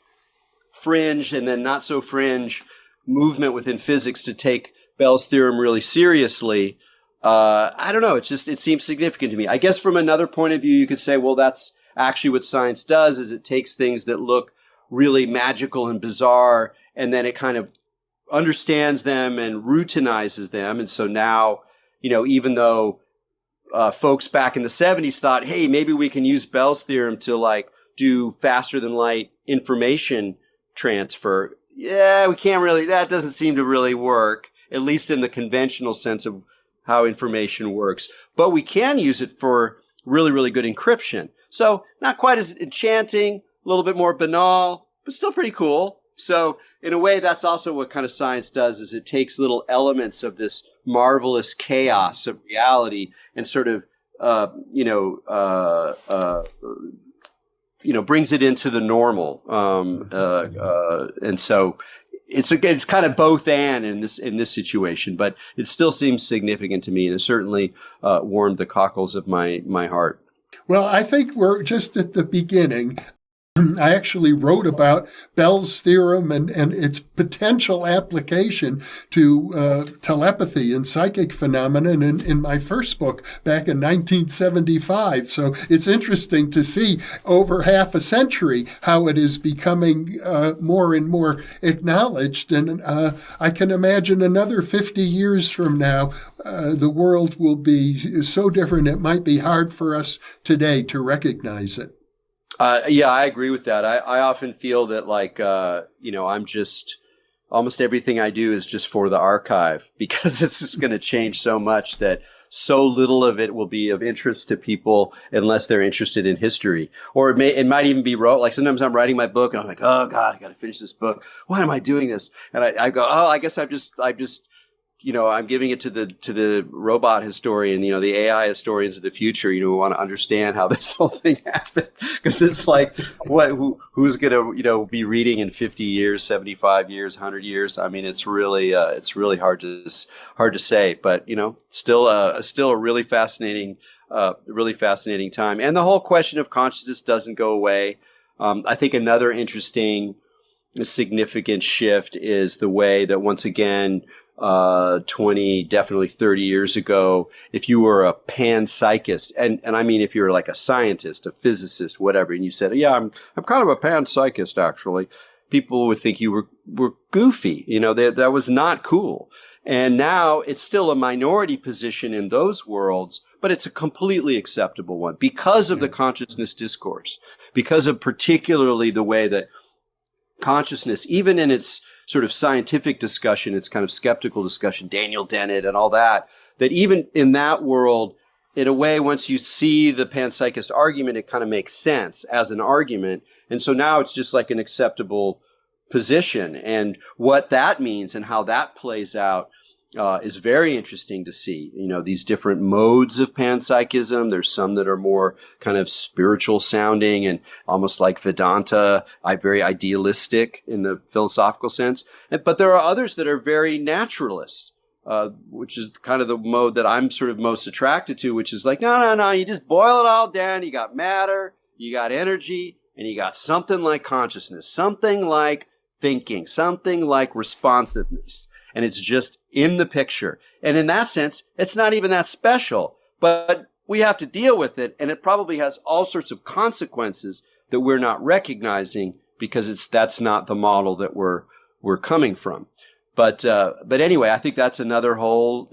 S3: fringe and then not so fringe movement within physics to take Bell's theorem really seriously. I don't know. It seems significant to me. I guess from another point of view, you could say, well, that's actually what science does, is it takes things that look really magical and bizarre, and then it kind of understands them and routinizes them. And so now, even though folks back in the 70s thought, hey, maybe we can use Bell's theorem to like do faster than light information transfer. Yeah, we can't really, that doesn't seem to really work, at least in the conventional sense of how information works. But we can use it for really, really good encryption. So not quite as enchanting, a little bit more banal, but still pretty cool. So in a way, that's also what kind of science does, is it takes little elements of this marvelous chaos of reality and sort of, brings it into the normal. And so it's kind of both and in this situation, but it still seems significant to me, and it certainly warmed the cockles of my heart.
S2: Well, I think we're just at the beginning. I actually wrote about Bell's theorem and its potential application to telepathy and psychic phenomena in my first book back in 1975. So it's interesting to see over half a century how it is becoming more and more acknowledged. And I can imagine another 50 years from now, the world will be so different it might be hard for us today to recognize it.
S3: Yeah, I agree with that. I often feel that I'm just, almost everything I do is just for the archive, because it's just going to change so much that so little of it will be of interest to people unless they're interested in history. Or it might even be wrote, like sometimes I'm writing my book and I'm like, oh God, I got to finish this book. Why am I doing this? And I go, oh, I guess I'm just, I'm giving it to the robot historian, the AI historians of the future, who want to understand how this whole thing happened. Because it's like, who's going to, be reading in 50 years, 75 years, 100 years? I mean, it's really hard to say, but, still a really fascinating time. And the whole question of consciousness doesn't go away. I think another interesting, significant shift is the way that once again, 20, definitely 30 years ago, if you were a panpsychist, and I mean, if you're like a scientist, a physicist, whatever, and you said, yeah, I'm kind of a panpsychist, actually, people would think you were goofy. That was not cool. And now it's still a minority position in those worlds, but it's a completely acceptable one because of the consciousness discourse, because of particularly the way that consciousness, even in its sort of scientific discussion, it's kind of skeptical discussion, Daniel Dennett and all that even in that world, in a way, once you see the panpsychist argument, it kind of makes sense as an argument. And so now it's just like an acceptable position. And what that means and how that plays out is very interesting to see. These different modes of panpsychism. There's some that are more kind of spiritual sounding and almost like Vedanta, very idealistic in the philosophical sense. But there are others that are very naturalist, which is kind of the mode that I'm sort of most attracted to, which is like, no, you just boil it all down. You got matter, you got energy, and you got something like consciousness, something like thinking, something like responsiveness. And it's just in the picture. And in that sense, it's not even that special, but we have to deal with it. And it probably has all sorts of consequences that we're not recognizing because that's not the model that we're coming from. But anyway, I think that's another whole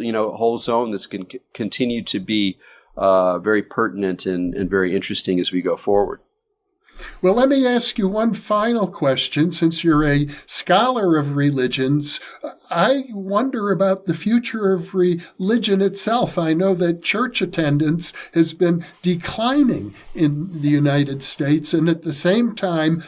S3: zone that's going to continue to be very pertinent and very interesting as we go forward.
S2: Well, let me ask you one final question. Since you're a scholar of religions, I wonder about the future of religion itself. I know that church attendance has been declining in the United States, and at the same time,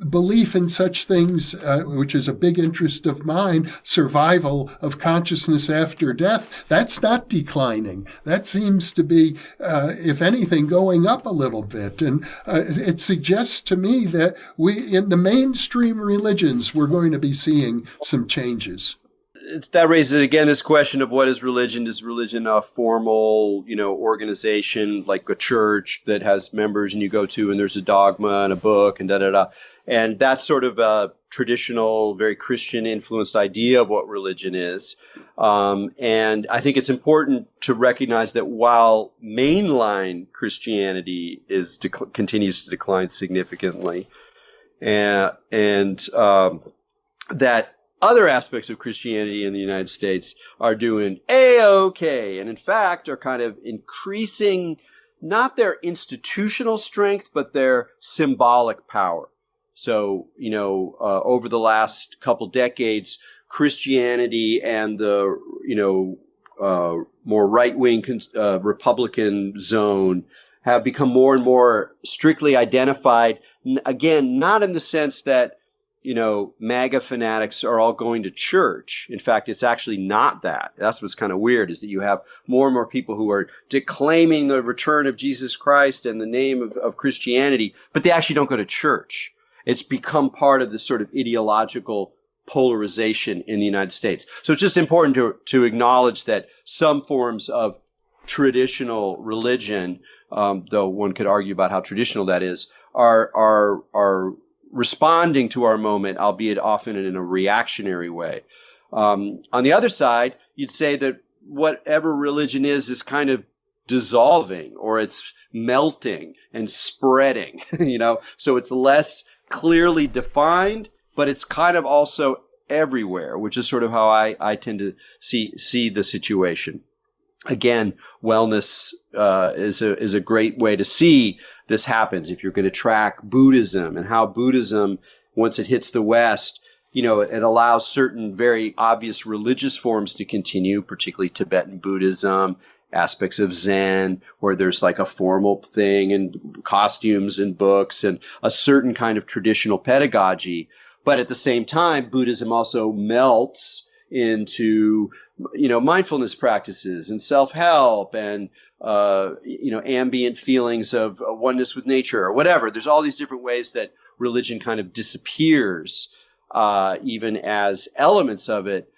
S2: belief in such things, which is a big interest of mine, survival of consciousness after death, that's not declining. That seems to be, if anything, going up a little bit. And it suggests to me that in the mainstream religions, we're going to be seeing some changes.
S3: that raises again this question of what is religion? Is religion a formal, organization like a church that has members and you go to and there's a dogma and a book and da da da? And that's sort of a traditional, very Christian influenced idea of what religion is. And I think it's important to recognize that while mainline Christianity continues to decline significantly, and that other aspects of Christianity in the United States are doing A-OK, and in fact are kind of increasing not their institutional strength, but their symbolic power. So, over the last couple decades, Christianity and the, more right-wing Republican zone have become more and more strictly identified. Again, not in the sense that MAGA fanatics are all going to church. In fact, it's actually not that. That's what's kind of weird, is that you have more and more people who are declaiming the return of Jesus Christ in the name of Christianity, but they actually don't go to church. It's become part of this sort of ideological polarization in the United States. So it's just important to acknowledge that some forms of traditional religion, though one could argue about how traditional that is, are responding to our moment, albeit often in a reactionary way. On the other side, you'd say that whatever religion is kind of dissolving, or it's melting and spreading, so it's less clearly defined, but it's kind of also everywhere, which is sort of how I tend to see the situation. Again, wellness is a great way to see this happens. If you're going to track Buddhism and how Buddhism, once it hits the West, it allows certain very obvious religious forms to continue, particularly Tibetan Buddhism, aspects of Zen, where there's like a formal thing and costumes and books and a certain kind of traditional pedagogy. But at the same time, Buddhism also melts into, mindfulness practices and self-help and ambient feelings of oneness with nature or whatever. There's all these different ways that religion kind of disappears, even as elements of it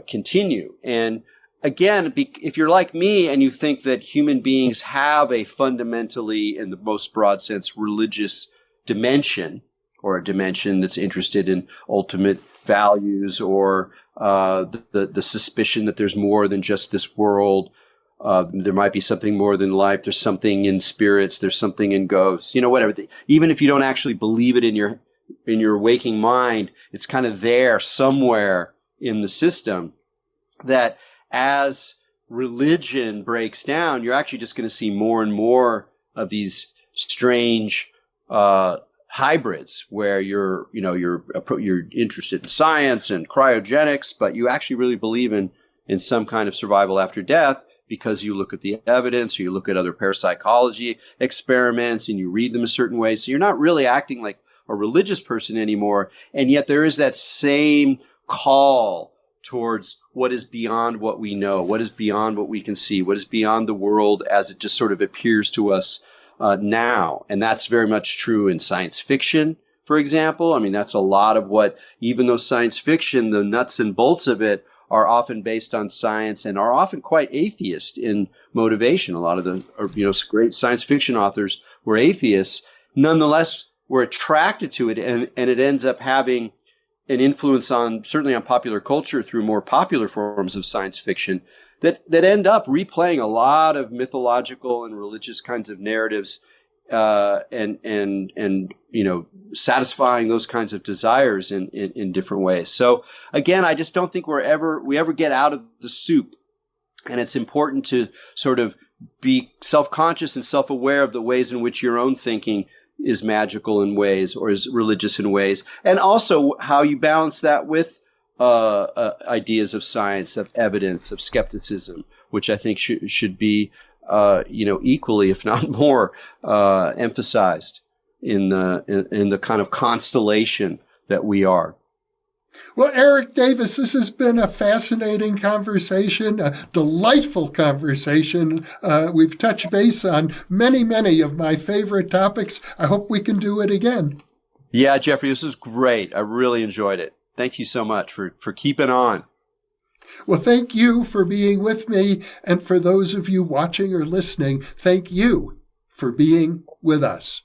S3: continue. And again, if you're like me and you think that human beings have a fundamentally, in the most broad sense, religious dimension, or a dimension that's interested in ultimate values, or the suspicion that there's more than just this world, there might be something more than life. There's something in spirits. There's something in ghosts. Whatever. Even if you don't actually believe it in your waking mind, it's kind of there somewhere in the system. That as religion breaks down, you're actually just going to see more and more of these strange hybrids where you're interested in science and cryogenics, but you actually really believe in some kind of survival after death, because you look at the evidence, or you look at other parapsychology experiments and you read them a certain way. So you're not really acting like a religious person anymore. And yet there is that same call towards what is beyond what we know, what is beyond what we can see, what is beyond the world as it just sort of appears to us now. And that's very much true in science fiction, for example. I mean, that's a lot of what, even though science fiction, the nuts and bolts of it are often based on science and are often quite atheist in motivation. A lot of the great science fiction authors were atheists. Nonetheless, we're attracted to it, and it ends up having an influence certainly on popular culture through more popular forms of science fiction that end up replaying a lot of mythological and religious kinds of narratives, and satisfying those kinds of desires in different ways. So again, I just don't think we ever get out of the soup. And it's important to sort of be self-conscious and self-aware of the ways in which your own thinking is magical in ways, or is religious in ways, and also how you balance that with ideas of science, of evidence, of skepticism, which I think should be equally, if not more, emphasized in the kind of constellation that we are.
S2: Well, Erik Davis, this has been a fascinating conversation, a delightful conversation. We've touched base on many, many of my favorite topics. I hope we can do it again.
S3: Yeah, Jeffrey, this was great. I really enjoyed it. Thank you so much for keeping on.
S2: Well, thank you for being with me. And for those of you watching or listening, thank you for being with us.